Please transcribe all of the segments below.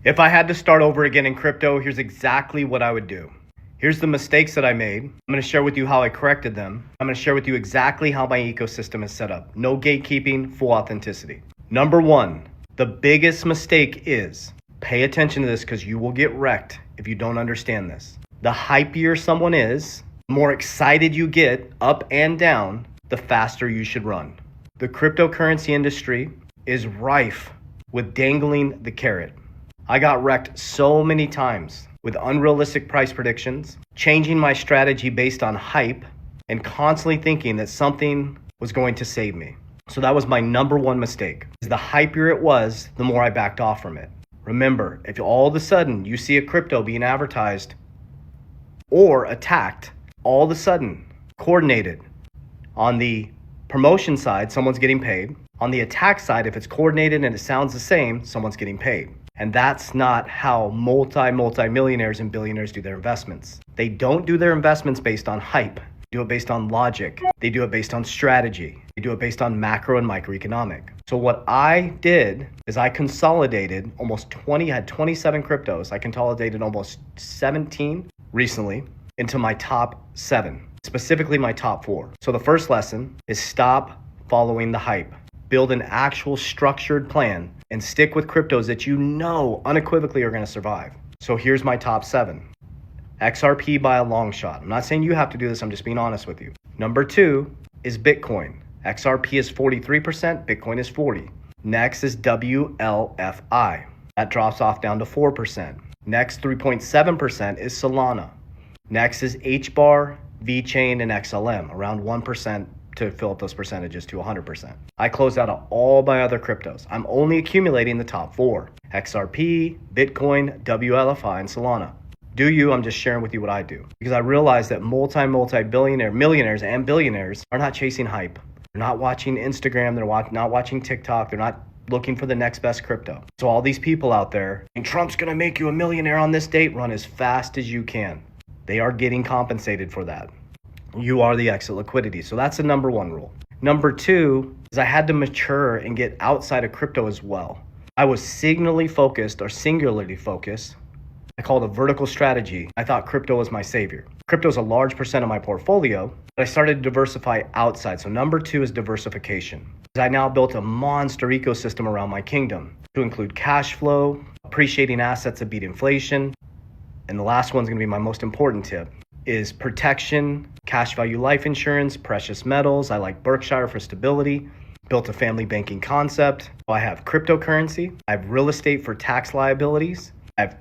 If I had to start over again in crypto, here's exactly what I would do. Here's the mistakes that I made. I'm going to share with you how I corrected them. I'm going to share with you exactly how my ecosystem is set up. No gatekeeping, full authenticity. Number one, the biggest mistake is pay attention to this because you will get wrecked if you don't understand this. The hypier someone is, the more excited you get up and down, the faster you should run. The cryptocurrency industry is rife with dangling the carrot. I got wrecked so many times with unrealistic price predictions, changing my strategy based on hype, and constantly thinking that something was going to save me. So that was my number one mistake. The hypier it was, the more I backed off from it. Remember, if all of a sudden you see a crypto being advertised or attacked, all of a sudden, coordinated, on the promotion side, someone's getting paid. On the attack side, if it's coordinated and it sounds the same, someone's getting paid. And that's not how multi-millionaires and billionaires do their investments. They don't do their investments based on hype. They do it based on logic. They do it based on strategy. They do it based on macro and microeconomic. So what I did is I consolidated I had 27 cryptos. I consolidated almost 17 recently into my top 7, specifically my top 4. So the first lesson is stop following the hype. Build an actual structured plan and stick with cryptos that you know unequivocally are going to survive. So here's my top 7. XRP by a long shot. I'm not saying you have to do this, I'm just being honest with you. Number 2 is Bitcoin. XRP is 43%, Bitcoin is 40%. Next is WLFI. That drops off down to 4%. Next, 3.7% is Solana. Next is HBAR, VeChain, and XLM, around 1% to fill up those percentages to 100%. I closed out all my other cryptos. I'm only accumulating the top 4. XRP, Bitcoin, WLFI, and Solana. Do you? I'm just sharing with you what I do. Because I realize that multi-billionaire, millionaires and billionaires are not chasing hype. They're not watching Instagram. They're not watching TikTok. They're not looking for the next best crypto. So all these people out there, and Trump's going to make you a millionaire on this date, run as fast as you can. They are getting compensated for that. You are the exit liquidity. So that's the number 1 rule. Number 2 is I had to mature and get outside of crypto as well. I was singularly focused. I call it a vertical strategy. I thought crypto was my savior. Crypto is a large percent of my portfolio, but I started to diversify outside. So number 2 is diversification. I now built a monster ecosystem around my kingdom to include cash flow, appreciating assets that beat inflation. And the last one's gonna be my most important tip is protection, cash value life insurance, precious metals. I like Berkshire for stability. Built a family banking concept. I have cryptocurrency. I have real estate for tax liabilities. I have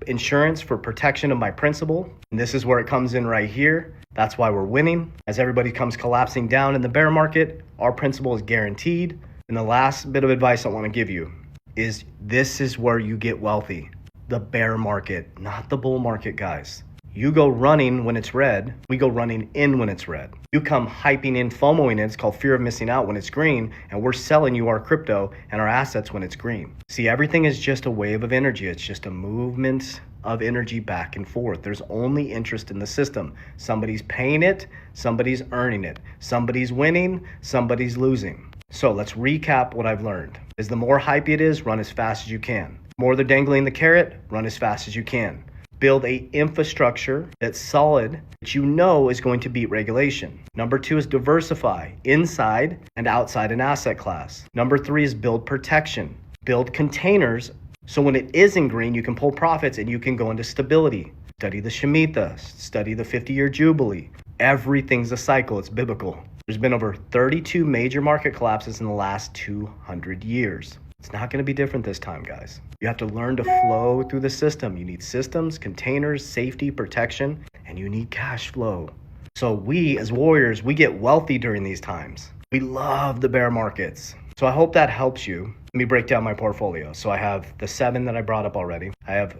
insurance for protection of my principal. And this is where it comes in right here. That's why we're winning. As everybody comes collapsing down in the bear market, our principal is guaranteed. And the last bit of advice I want to give you is this is where you get wealthy. The bear market, not the bull market, guys. You go running when it's red. We go running in when it's red. You come hyping in, FOMOing in. It's called fear of missing out when it's green. And we're selling you our crypto and our assets when it's green. See, everything is just a wave of energy. It's just a movement of energy back and forth. There's only interest in the system. Somebody's paying it. Somebody's earning it. Somebody's winning. Somebody's losing. So let's recap what I've learned. Is the more hype it is, run as fast as you can. The more they're dangling the carrot, run as fast as you can. Build a infrastructure that's solid, that you know is going to beat regulation. Number 2 is diversify inside and outside an asset class. Number 3 is build protection. Build containers so when it is in green, you can pull profits and you can go into stability. Study the Shemitah, study the 50-year Jubilee. Everything's a cycle, it's biblical. There's been over 32 major market collapses in the last 200 years. It's not going to be different this time, guys. You have to learn to flow through the system. You need systems, containers, safety, protection, and you need cash flow. So we, as warriors, we get wealthy during these times. We love the bear markets. So I hope that helps you. Let me break down my portfolio. So I have the 7 that I brought up already. I have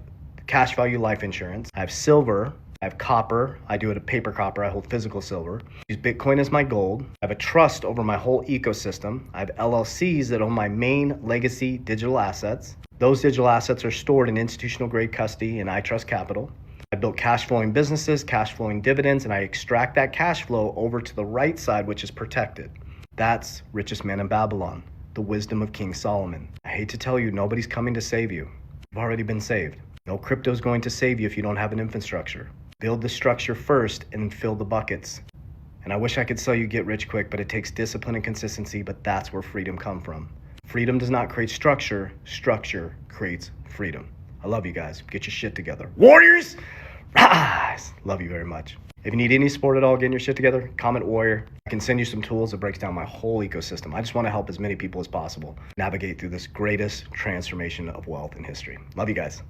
cash value life insurance. I have silver. I have copper. I do it a paper copper. I hold physical silver. I use Bitcoin as my gold. I have a trust over my whole ecosystem. I have LLCs that own my main legacy digital assets. Those digital assets are stored in institutional grade custody in iTrust Capital. I built cash flowing businesses, cash flowing dividends, and I extract that cash flow over to the right side, which is protected. That's richest man in Babylon, the wisdom of King Solomon. I hate to tell you, nobody's coming to save you. You've already been saved. No crypto is going to save you if you don't have an infrastructure. Build the structure first and fill the buckets. And I wish I could sell you get rich quick, but it takes discipline and consistency, but that's where freedom comes from. Freedom does not create structure. Structure creates freedom. I love you guys. Get your shit together. Warriors, rise. Love you very much. If you need any support at all getting your shit together, comment warrior. I can send you some tools that breaks down my whole ecosystem. I just want to help as many people as possible navigate through this greatest transformation of wealth in history. Love you guys.